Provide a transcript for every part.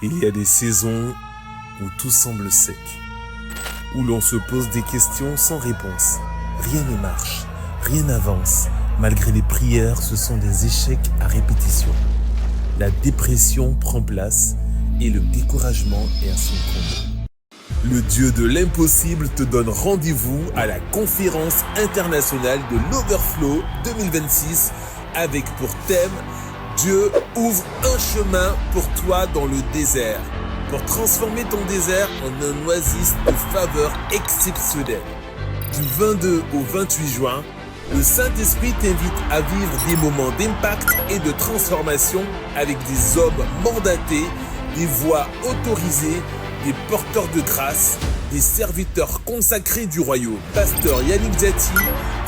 Il y a des saisons où tout semble sec, où l'on se pose des questions sans réponse. Rien ne marche, rien n'avance. Malgré les prières, ce sont des échecs à répétition. La dépression prend place et le découragement est à son comble. Le Dieu de l'impossible te donne rendez-vous à la conférence internationale de l'Overflow 2026 avec pour thème Dieu ouvre un chemin pour toi dans le désert, pour transformer ton désert en un oasis de faveur exceptionnelle. Du 22 au 28 juin, le Saint-Esprit t'invite à vivre des moments d'impact et de transformation avec des hommes mandatés, des voix autorisées, des porteurs de grâce, des serviteurs consacrés du royaume. Pasteur Yannick Diati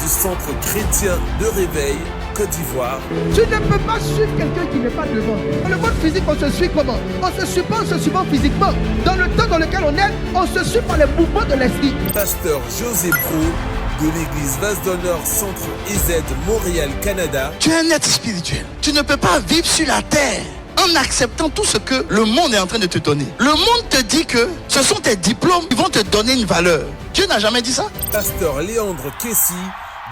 du Centre chrétien de réveil Côte d'Ivoire. Tu ne peux pas suivre quelqu'un qui n'est pas devant. Dans le monde physique, on se suit comment? On se suit pas en se suivant physiquement. Dans le temps dans lequel on est, on se suit par les mouvements de l'esprit. Pasteur José Pro de l'église Vase d'Honneur Centre EZ Montréal, Canada. Tu es un être spirituel. Tu ne peux pas vivre sur la terre en acceptant tout ce que le monde est en train de te donner. Le monde te dit que ce sont tes diplômes qui vont te donner une valeur. Dieu n'a jamais dit ça. Pasteur Léandre Kessi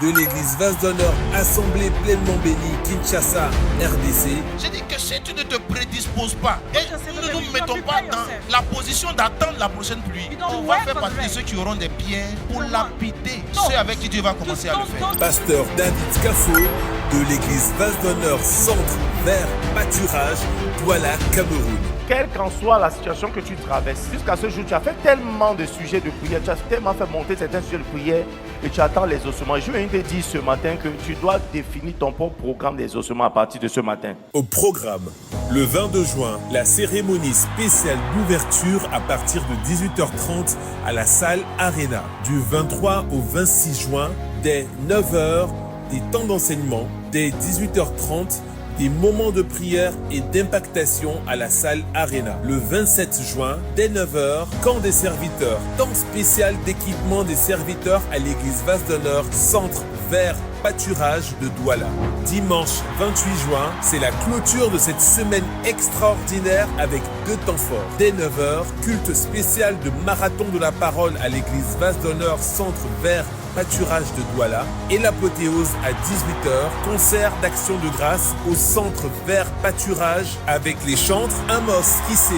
de l'église Vase d'Honneur Assemblée pleinement bénie Kinshasa, RDC. J'ai dit que si tu ne te prédisposes pas et nous ne nous mettons pas dans la position d'attendre la prochaine pluie, on va faire partie de ceux qui auront des pierres pour lapider ceux avec qui Dieu va commencer à le faire. Pasteur David Kafo de l'église Vase d'Honneur Centre Vert Pâturage, Douala, Cameroun. Quelle qu'en soit la situation que tu traverses, jusqu'à ce jour, tu as fait tellement de sujets de prière, tu as tellement fait monter certains sujets de prière et tu attends les ossements. Je viens de te dire ce matin que tu dois définir ton propre programme des ossements à partir de ce matin. Au programme, le 22 juin, la cérémonie spéciale d'ouverture à partir de 18h30 à la salle Arena. Du 23 au 26 juin, dès 9h, des temps d'enseignement, dès 18h30, des moments de prière et d'impactation à la salle Arena. Le 27 juin, dès 9h, camp des serviteurs. Temps spécial d'équipement des serviteurs à l'église Vase d'Honneur, Centre Vert Pâturage de Douala. Dimanche 28 juin, c'est la clôture de cette semaine extraordinaire avec 2 temps forts. Dès 9h, culte spécial de marathon de la parole à l'église Vase d'Honneur, Centre Vert Pâturage de Douala. Et l'apothéose à 18h, concert d'action de grâce au Centre Vert Pâturage avec les chantres Amos Kissé,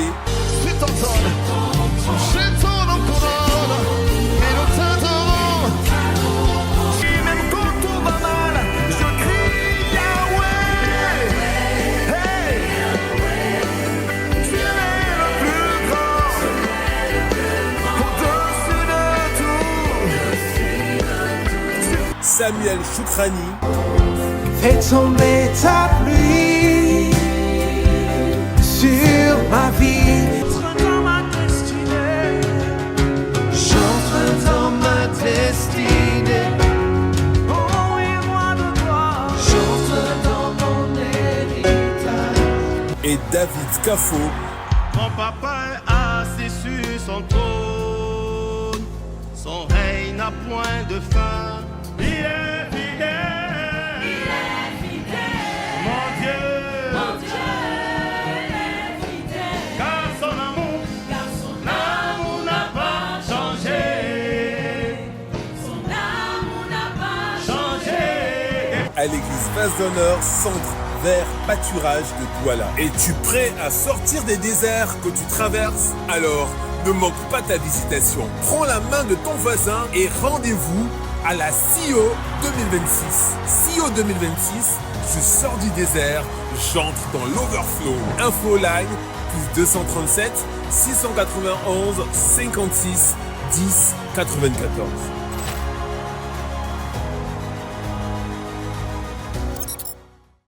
Samuel Choukrani, Fais tomber ta pluie sur ma vie. J'entre dans ma destinée. Oh oui, moi de toi. J'entre dans mon héritage. et David Kafo. Mon papa est assis sur son trône. Son règne n'a point de fin. Il est fidèle. Il est fidèle. Mon Dieu est fidèle. Car son amour n'a pas changé. Son amour n'a pas changé. À l'église Vase d'Honneur, Centre Vert Pâturage de Douala. Es-tu prêt à sortir des déserts que tu traverses? Alors, ne manque pas ta visitation. Prends la main de ton voisin et rendez-vous à la CEO 2026. CEO 2026, je sors du désert, j'entre dans l'Overflow. Info line, plus 237 691 56 10 94.